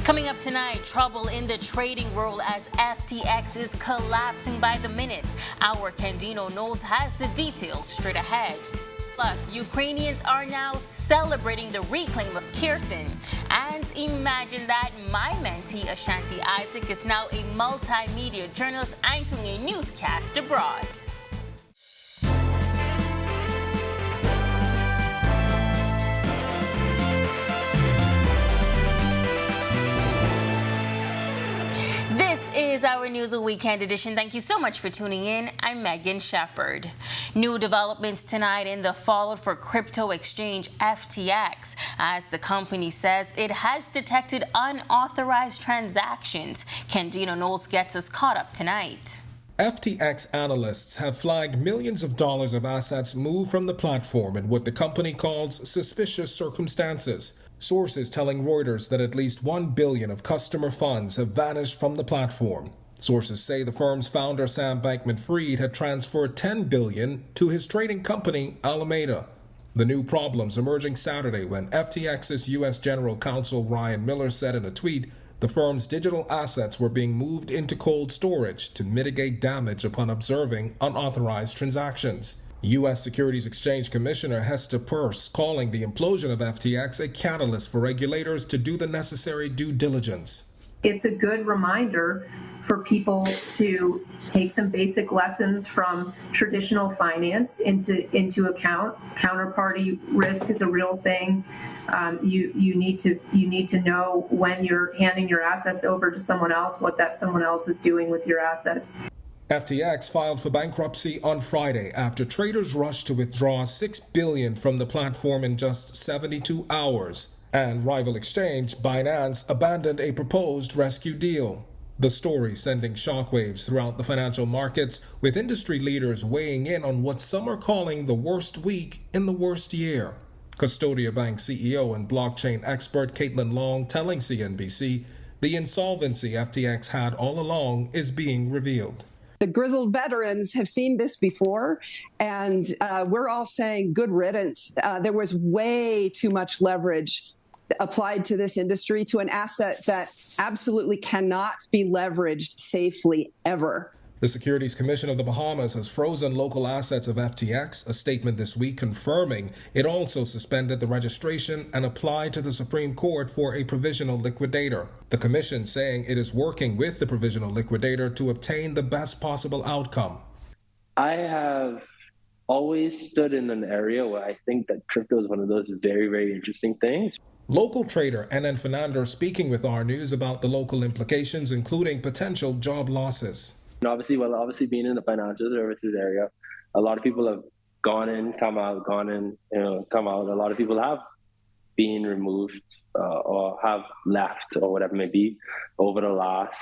Coming up tonight, trouble in the trading world as FTX is collapsing by the minute. Our Candino Knowles has the details straight ahead. Plus, Ukrainians are now celebrating the reclaim of Kherson. And imagine that my mentee Ashanti Isaac is now a multimedia journalist anchoring a newscast abroad. This is our News Weekend edition. Thank you so much for tuning in. I'm Megan Shepard. New developments tonight in the fallout for crypto exchange FTX, as the company says it has detected unauthorized transactions. Candino Knowles gets us caught up tonight. FTX analysts have flagged millions of dollars of assets moved from the platform in what the company calls suspicious circumstances. Sources telling Reuters that at least $1 billion of customer funds have vanished from the platform. Sources say the firm's founder Sam Bankman-Fried had transferred $10 billion to his trading company Alameda. The new problems emerging Saturday when FTX's U.S. General Counsel Ryan Miller said in a tweet the firm's digital assets were being moved into cold storage to mitigate damage upon observing unauthorized transactions. U.S. Securities Exchange Commissioner Hester Peirce calling the implosion of FTX a catalyst for regulators to do the necessary due diligence. It's a good reminder for people to take some basic lessons from traditional finance into account. Counterparty risk is a real thing. You need to know when you're handing your assets over to someone else, what that someone else is doing with your assets. FTX filed for bankruptcy on Friday after traders rushed to withdraw $6 billion from the platform in just 72 hours. And rival exchange Binance abandoned a proposed rescue deal. The story sending shockwaves throughout the financial markets, with industry leaders weighing in on what some are calling the worst week in the worst year. Custodia Bank CEO and blockchain expert Caitlin Long telling CNBC the insolvency FTX had all along is being revealed. The grizzled veterans have seen this before, and we're all saying good riddance. There was way too much leverage applied to this industry, to an asset that absolutely cannot be leveraged safely ever. The Securities Commission of the Bahamas has frozen local assets of FTX, a statement this week confirming it also suspended the registration and applied to the Supreme Court for a provisional liquidator. The commission saying it is working with the provisional liquidator to obtain the best possible outcome. I have always stood in an area where I think that crypto is one of those very, very interesting things. Local trader N.N. Fernando speaking with Our News about the local implications, including potential job losses. Obviously being in the financial services area, a lot of people have gone in, come out, gone in, come out. A lot of people have been removed or have left or whatever it may be over the last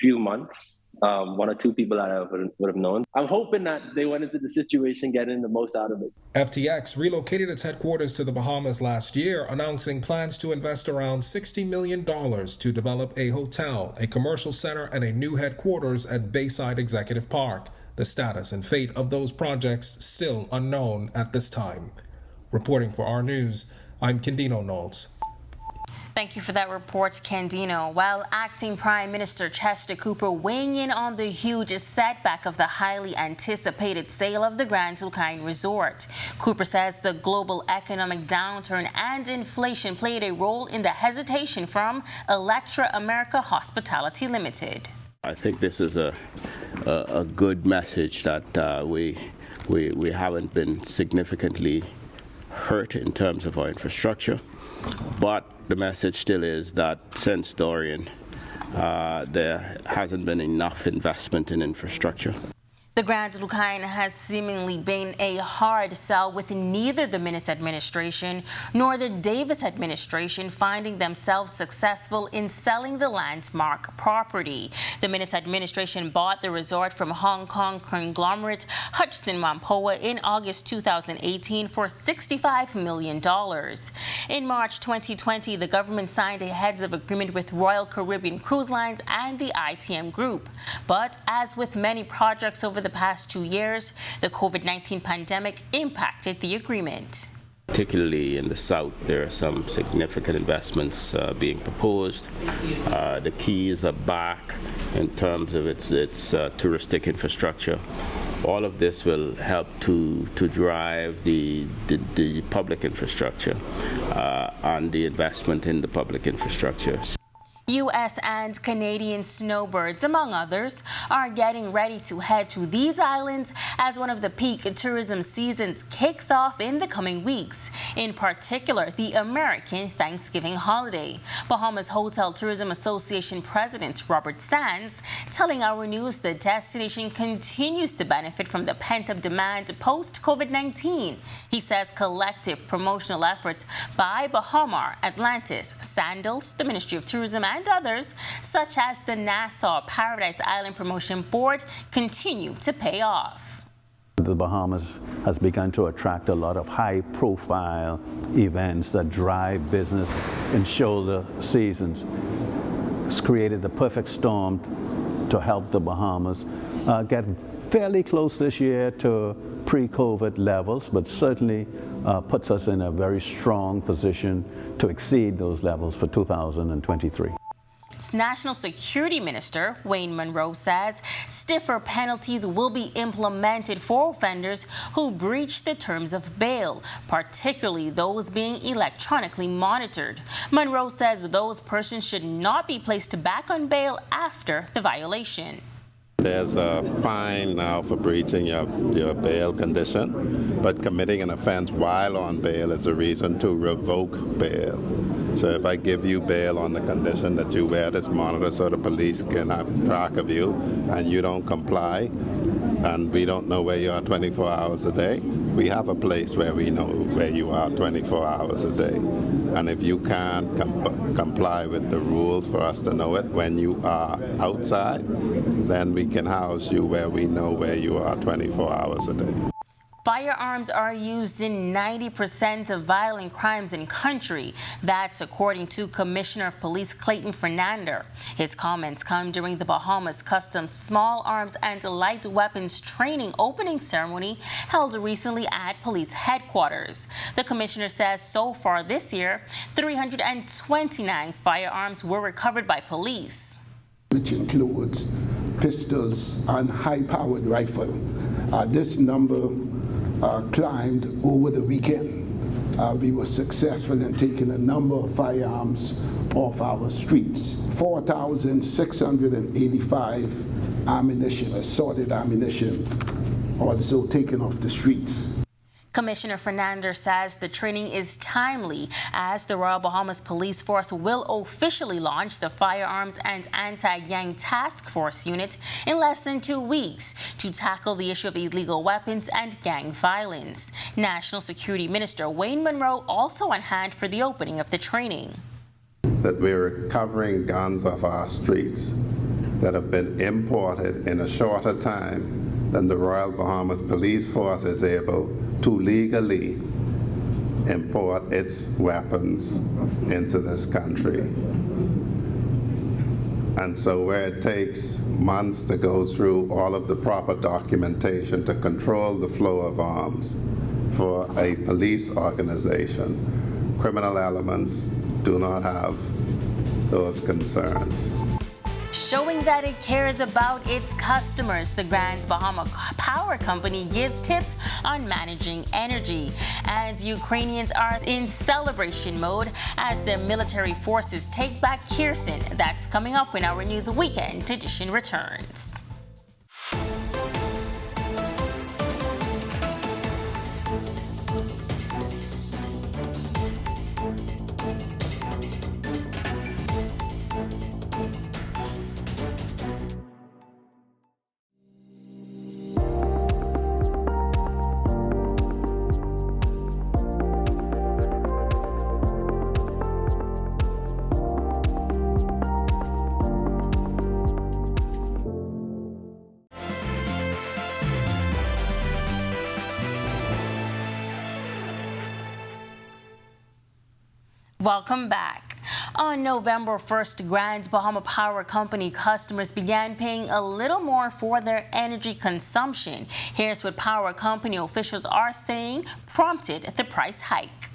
few months. One or two people that I would have known. I'm hoping that they went into the situation getting the most out of it. FTX relocated its headquarters to the Bahamas last year, announcing plans to invest around $60 million to develop a hotel, a commercial center, and a new headquarters at Bayside Executive Park. The status and fate of those projects still unknown at this time. Reporting for Our News, I'm Candino Knowles. Thank you for that report, Candino. While Acting Prime Minister Chester Cooper weighing in on the huge setback of the highly anticipated sale of the Grand Zulkine Resort. Cooper says the global economic downturn and inflation played a role in the hesitation from Electra America Hospitality Limited. I think this is a good message that we haven't been significantly hurt in terms of our infrastructure, but the message still is that since Dorian, there hasn't been enough investment in infrastructure. The Grand Zulkine has seemingly been a hard sell, with neither the Minnis administration nor the Davis administration finding themselves successful in selling the landmark property. The Minnis administration bought the resort from Hong Kong conglomerate Hudson Whampoa in August 2018 for $65 million. In March 2020, the government signed a heads of agreement with Royal Caribbean Cruise Lines and the ITM Group. But as with many projects over the past 2 years, the COVID-19 pandemic impacted the agreement. Particularly in the South, there are some significant investments being proposed. The keys are back in terms of its touristic infrastructure. All of this will help to drive the public infrastructure and the investment in the public infrastructure. U.S. and Canadian snowbirds, among others, are getting ready to head to these islands as one of the peak tourism seasons kicks off in the coming weeks, in particular the American Thanksgiving holiday. Bahamas Hotel Tourism Association President Robert Sands telling Our News the destination continues to benefit from the pent-up demand post-COVID-19. He says collective promotional efforts by Bahamar, Atlantis, Sandals, the Ministry of Tourism, and others, such as the Nassau Paradise Island Promotion Board, continue to pay off. The Bahamas has begun to attract a lot of high-profile events that drive business in shoulder seasons. It's created the perfect storm to help the Bahamas get fairly close this year to pre-COVID levels, but certainly puts us in a very strong position to exceed those levels for 2023. National Security Minister Wayne Monroe says stiffer penalties will be implemented for offenders who breach the terms of bail, particularly those being electronically monitored. Monroe says those persons should not be placed back on bail after the violation. There's a fine now for breaching your bail condition, but committing an offense while on bail is a reason to revoke bail. So if I give you bail on the condition that you wear this monitor so the police can have track of you and you don't comply, and we don't know where you are 24 hours a day, we have a place where we know where you are 24 hours a day. And if you can't comply with the rules for us to know it when you are outside, then we can house you where we know where you are 24 hours a day. Firearms are used in 90% of violent crimes in country. That's according to Commissioner of Police Clayton Fernander. His comments come during the Bahamas Customs Small Arms and Light Weapons Training opening ceremony held recently at police headquarters. The commissioner says so far this year, 329 firearms were recovered by police, which includes pistols and high-powered rifle. This number climbed over the weekend. We were successful in taking a number of firearms off our streets. 4,685 ammunition, assorted ammunition, also taken off the streets. Commissioner Fernander says the training is timely as the Royal Bahamas Police Force will officially launch the Firearms and Anti-Gang Task Force unit in less than 2 weeks to tackle the issue of illegal weapons and gang violence. National Security Minister Wayne Monroe also on hand for the opening of the training. That we're recovering guns off our streets that have been imported in a shorter time than the Royal Bahamas Police Force is able to legally import its weapons into this country. And so where it takes months to go through all of the proper documentation to control the flow of arms for a police organization, criminal elements do not have those concerns. Showing that it cares about its customers, the Grand Bahama Power Company gives tips on managing energy. And Ukrainians are in celebration mode as their military forces take back Kherson. That's coming up when Our News Weekend edition returns. Welcome back. On November 1st, Grand Bahama Power Company customers began paying a little more for their energy consumption. Here's what power company officials are saying prompted the price hike.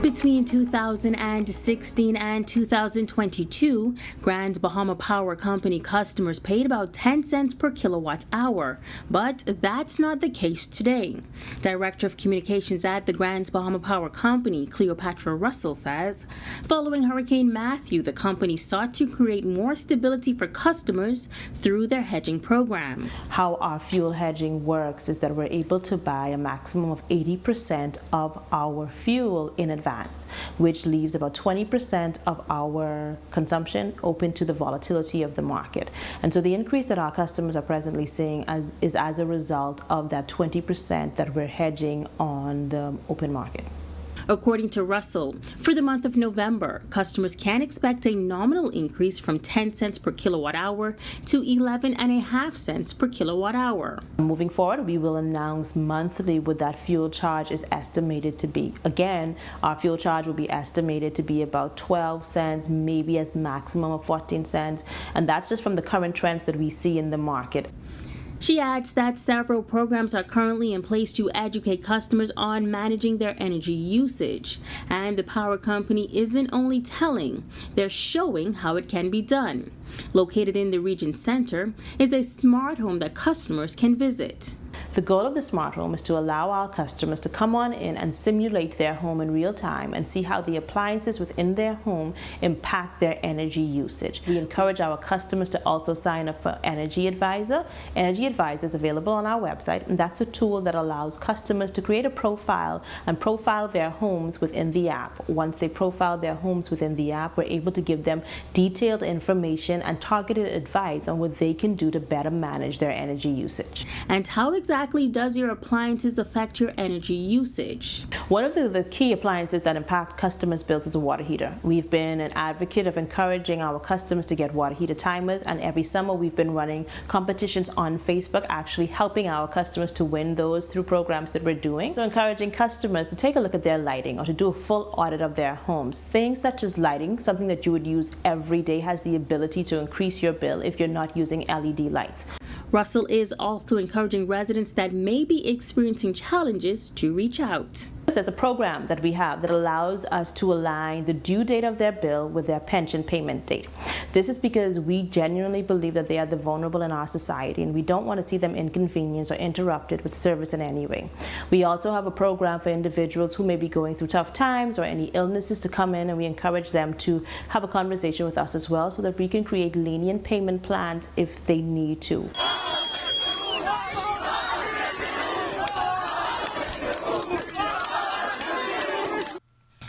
Between 2016 and 2022, Grand Bahama Power Company customers paid about 10 cents per kilowatt hour, but that's not the case today. Director of Communications at the Grand Bahama Power Company, Cleopatra Russell, says, following Hurricane Matthew, the company sought to create more stability for customers through their hedging program. How our fuel hedging works is that we're able to buy a maximum of 80% of our fuel in advance, which leaves about 20% of our consumption open to the volatility of the market. And so the increase that our customers are presently seeing is as a result of that 20% that we're hedging on the open market. According to Russell, for the month of November, customers can expect a nominal increase from 10 cents per kilowatt hour to 11.5 cents per kilowatt hour. Moving forward, we will announce monthly what that fuel charge is estimated to be. Again, our fuel charge will be estimated to be about 12 cents, maybe as maximum of 14 cents, and that's just from the current trends that we see in the market. She adds that several programs are currently in place to educate customers on managing their energy usage. And the power company isn't only telling, they're showing how it can be done. Located in the Region Center is a smart home that customers can visit. The goal of the smart home is to allow our customers to come on in and simulate their home in real time and see how the appliances within their home impact their energy usage. We encourage our customers to also sign up for Energy Advisor. Energy Advisor is available on our website, and that's a tool that allows customers to create a profile and profile their homes within the app. Once they profile their homes within the app, we're able to give them detailed information and targeted advice on what they can do to better manage their energy usage. And how exactly does your appliances affect your energy usage? One of the key appliances that impact customers' bills is a water heater. We've been an advocate of encouraging our customers to get water heater timers, and every summer we've been running competitions on Facebook, actually helping our customers to win those through programs that we're doing. So encouraging customers to take a look at their lighting or to do a full audit of their homes. Things such as lighting, something that you would use every day, has the ability to increase your bill if you're not using LED lights. Russell is also encouraging residents that may be experiencing challenges to reach out. There's a program that we have that allows us to align the due date of their bill with their pension payment date. This is because we genuinely believe that they are the vulnerable in our society, and we don't want to see them inconvenienced or interrupted with service in any way. We also have a program for individuals who may be going through tough times or any illnesses to come in, and we encourage them to have a conversation with us as well so that we can create lenient payment plans if they need to.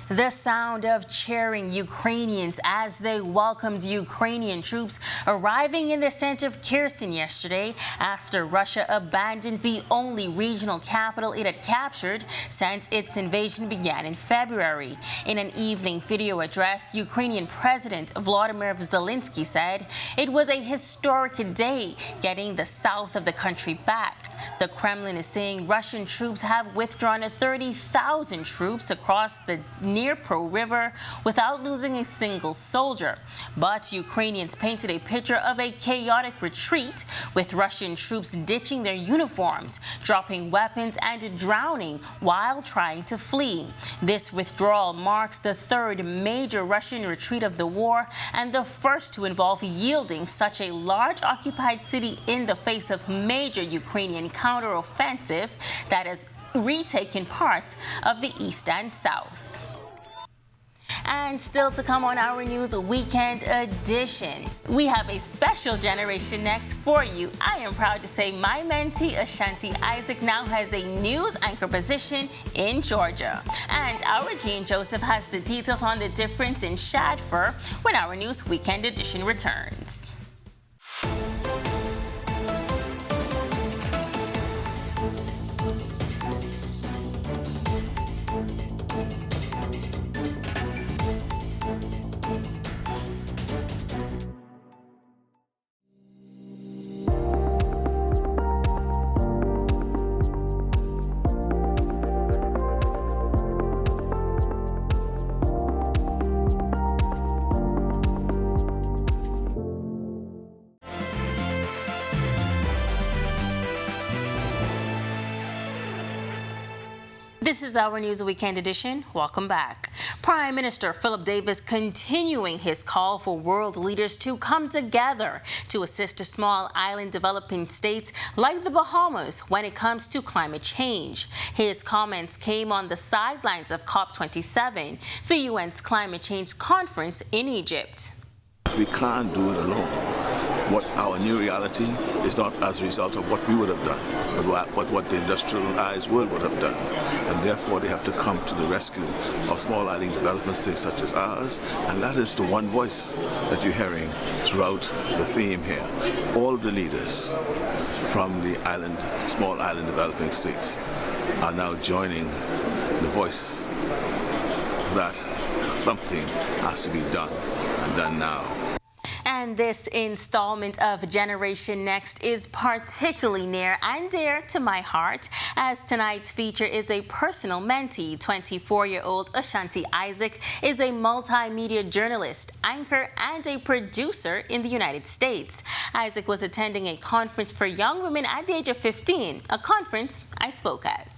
The sound of cheering Ukrainians as they welcomed Ukrainian troops arriving in the center of Kherson yesterday after Russia abandoned the only regional capital it had captured since its invasion began in February. In an evening video address, Ukrainian President Volodymyr Zelensky said it was a historic day getting the south of the country back. The Kremlin is saying Russian troops have withdrawn 30,000 troops across the Dnipro River without losing a single soldier. But Ukrainians painted a picture of a chaotic retreat, with Russian troops ditching their uniforms, dropping weapons, and drowning while trying to flee. This withdrawal marks the third major Russian retreat of the war and the first to involve yielding such a large occupied city in the face of major Ukrainian counteroffensive that has retaken parts of the east and south. And still to come on Our News Weekend Edition, we have a special generation next for you. I am proud to say my mentee, Ashanti Isaac, now has a news anchor position in Georgia. And our Jean Joseph has the details on the difference in shad fur when Our News Weekend Edition returns. This is our News Weekend edition. Welcome back. Prime Minister Philip Davis continuing his call for world leaders to come together to assist small island developing states like the Bahamas when it comes to climate change. His comments came on the sidelines of COP27, the UN's climate change conference in Egypt. We can't do it alone. What our new reality is not as a result of what we would have done, but what the industrialized world would have done. And therefore they have to come to the rescue of small island development states such as ours. And that is the one voice that you're hearing throughout the theme here. All the leaders from the small island developing states are now joining the voice that something has to be done and done now. And this installment of Generation Next is particularly near and dear to my heart, as tonight's feature is a personal mentee. 24-year-old Ashanti Isaac is a multimedia journalist, anchor, and a producer in the United States. Isaac was attending a conference for young women at the age of 15, a conference I spoke at.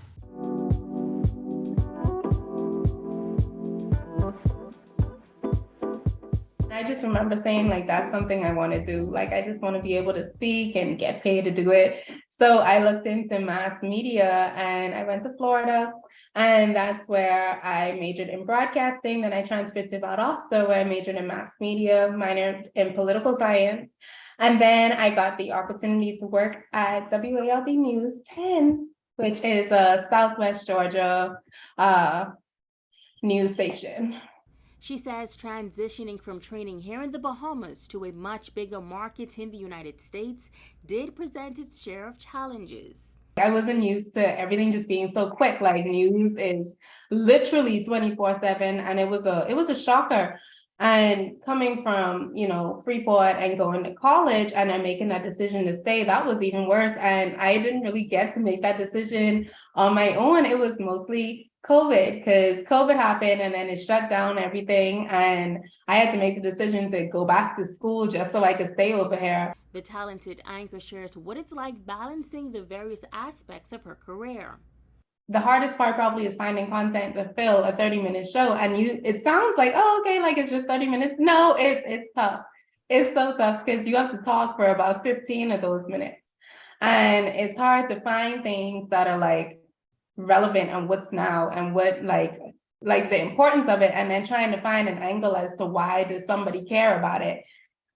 I just remember saying, like, that's something I want to do. Like, I just want to be able to speak and get paid to do it. So I looked into mass media and I went to Florida, and that's where I majored in broadcasting. Then I transferred to Valdosta, where I majored in mass media, minored in political science. And then I got the opportunity to work at WALB News 10, which is a Southwest Georgia news station. She says transitioning from training here in the Bahamas to a much bigger market in the United States did present its share of challenges. I wasn't used to everything just being so quick. Like, news is literally 24/7, and it was a shocker. And coming from, Freeport and going to college and then making that decision to stay, that was even worse. And I didn't really get to make that decision on my own. It was mostly COVID, because COVID happened and then it shut down everything. And I had to make the decision to go back to school just so I could stay over here. The talented anchor shares what it's like balancing the various aspects of her career. The hardest part probably is finding content to fill a 30-minute show. And it sounds like, oh, okay, like it's just 30 minutes. No, it's tough. It's so tough because you have to talk for about 15 of those minutes. And it's hard to find things that are like relevant and what's now and what like the importance of it, and then trying to find an angle as to why does somebody care about it.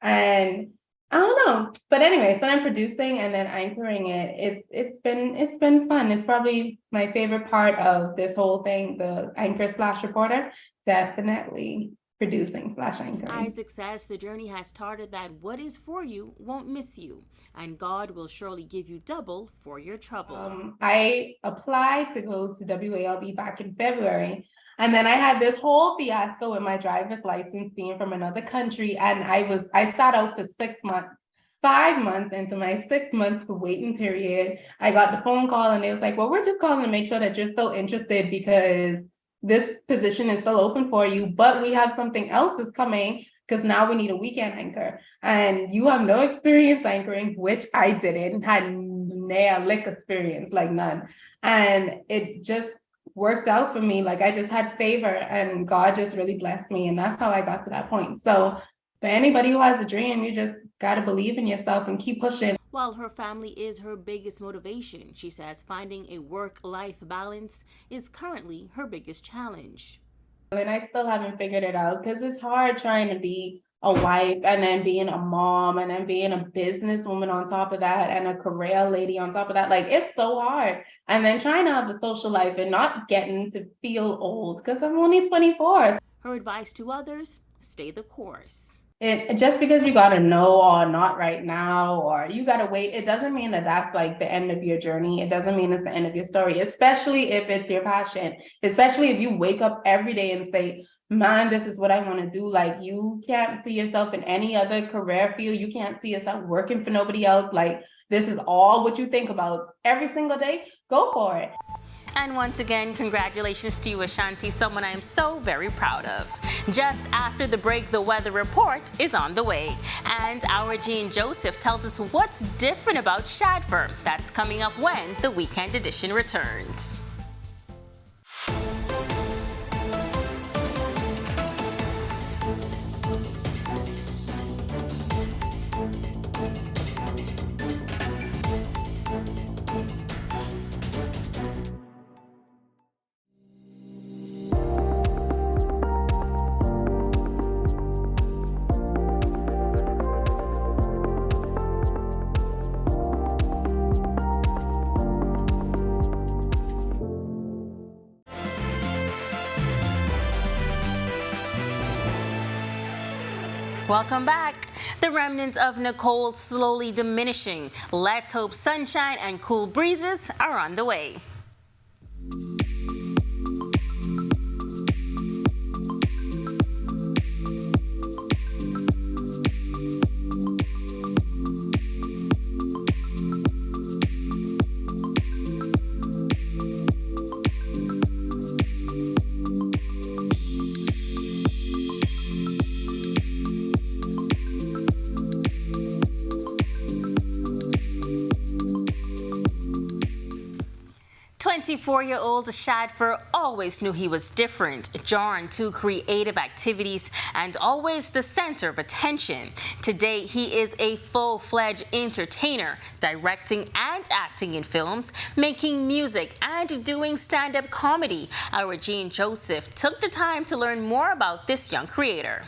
And I don't know. But anyway, so I'm producing and then anchoring it. It's been fun. It's probably my favorite part of this whole thing, the anchor/reporter. Definitely producing/anchoring. Isaac says the journey has started that what is for you won't miss you, and God will surely give you double for your trouble. I applied to go to WALB back in February. And then I had this whole fiasco with my driver's license being from another country. And I sat out for 6 months. 5 months into my 6 months waiting period, I got the phone call and it was like, well, we're just calling to make sure that you're still interested because this position is still open for you, but we have something else is coming because now we need a weekend anchor. And you have no experience anchoring, which I didn't, had no lick experience, like none. And it just worked out for me. Like, I just had favor and God just really blessed me. And that's how I got to that point. So for anybody who has a dream, you just got to believe in yourself and keep pushing. While her family is her biggest motivation, she says finding a work-life balance is currently her biggest challenge. And I still haven't figured it out because it's hard trying to be a wife and then being a mom and then being a businesswoman on top of that and a career lady on top of that. Like, it's so hard. And then trying to have a social life and not getting to feel old because I'm only 24. Her advice to others, stay the course. Just because you got to know or not right now or you got to wait, it doesn't mean that that's like the end of your journey. It doesn't mean it's the end of your story, especially if it's your passion, especially if you wake up every day and say, man, this is what I want to do. Like, you can't see yourself in any other career field. You can't see yourself working for nobody else. Like, this is all what you think about every single day. Go for it. And once again, congratulations to you, Ashanti, someone I am so very proud of. Just after the break, the weather report is on the way. And our Jean Joseph tells us what's different about Shadford. That's coming up when the weekend edition returns. Welcome back. The remnants of Nicole slowly diminishing. Let's hope sunshine and cool breezes are on the way. Four-year-old Shadfer always knew he was different, drawn to creative activities, and always the center of attention. Today, he is a full-fledged entertainer, directing and acting in films, making music, and doing stand-up comedy. Our Jean Joseph took the time to learn more about this young creator.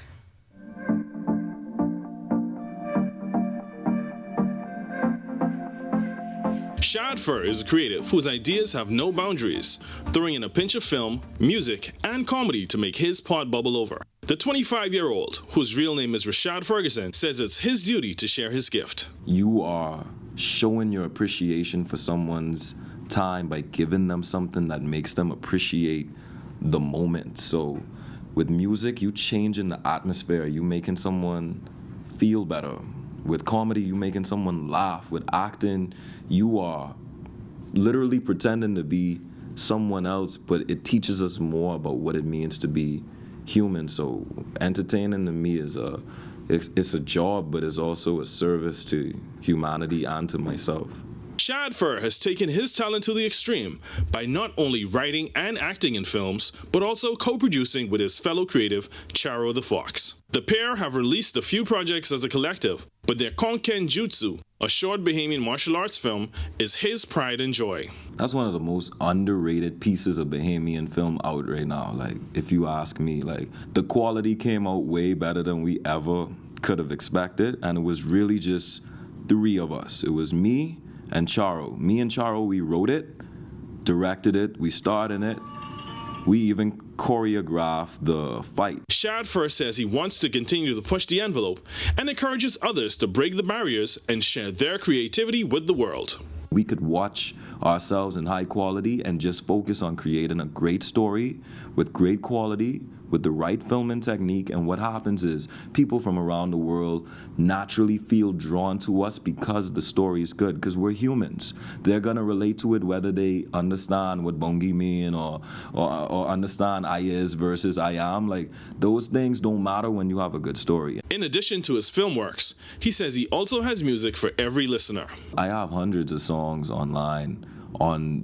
Shadfer is a creative whose ideas have no boundaries, throwing in a pinch of film, music, and comedy to make his pot bubble over. The 25-year-old, whose real name is Rashad Ferguson, says it's his duty to share his gift. You are showing your appreciation for someone's time by giving them something that makes them appreciate the moment. So with music, you changing the atmosphere. You making someone feel better. With comedy, you making someone laugh. With acting, you are literally pretending to be someone else, but it teaches us more about what it means to be human. So entertaining to me is it's a job, but it's also a service to humanity and to myself. Shadfer has taken his talent to the extreme by not only writing and acting in films, but also co-producing with his fellow creative, Charo the Fox. The pair have released a few projects as a collective, but their Konken Jutsu, a short Bahamian martial arts film, is his pride and joy. That's one of the most underrated pieces of Bahamian film out right now. Like, if you ask me, like, the quality came out way better than we ever could have expected, and it was really just three of us. It was me and Charo. Me and Charo, we wrote it, directed it, we starred in it. We even choreographed the fight. Shadfer says he wants to continue to push the envelope and encourages others to break the barriers and share their creativity with the world. We could watch ourselves in high quality and just focus on creating a great story with great quality, with the right filming technique, and what happens is people from around the world naturally feel drawn to us because the story is good, because we're humans. They're gonna relate to it whether they understand what bongi mean or understand I is versus I am. Like, those things don't matter when you have a good story. In addition to his film works, he says he also has music for every listener. I have hundreds of songs online on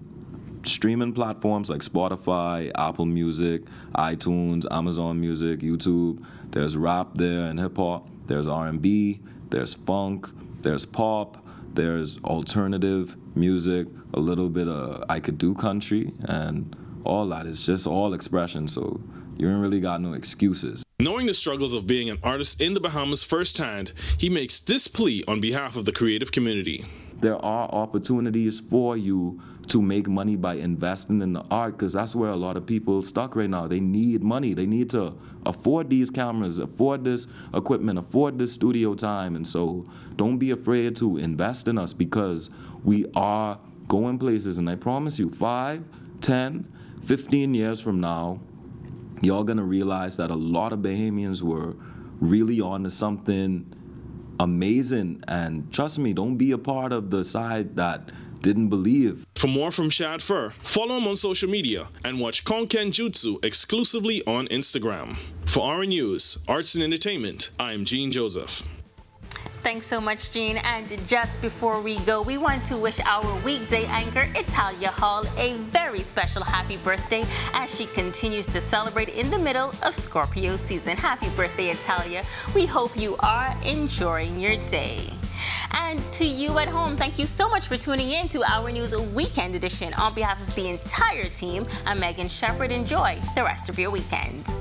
streaming platforms like Spotify, Apple Music, iTunes, Amazon Music, YouTube. There's rap there and hip hop. There's R&B, there's funk, there's pop, there's alternative music, a little bit of I could do country, and all that is just all expression. So you ain't really got no excuses. Knowing the struggles of being an artist in the Bahamas firsthand, he makes this plea on behalf of the creative community. There are opportunities for you to make money by investing in the art, because that's where a lot of people stuck right now. They need money. They need to afford these cameras, afford this equipment, afford this studio time. And so don't be afraid to invest in us, because we are going places. And I promise you, 5, 10, 15 years from now, y'all gonna realize that a lot of Bahamians were really on to something amazing. And trust me, don't be a part of the side that didn't believe. For more from Shadfer, follow him on social media and watch Konken Jutsu exclusively on Instagram. For Our News, Arts and Entertainment, I am Jean Joseph. Thanks so much, Jean. And just before we go, we want to wish our weekday anchor, Italia Hall, a very special happy birthday as she continues to celebrate in the middle of Scorpio season. Happy birthday, Italia. We hope you are enjoying your day. And to you at home, thank you so much for tuning in to Our News Weekend Edition. On behalf of the entire team, I'm Megan Shepherd. Enjoy the rest of your weekend.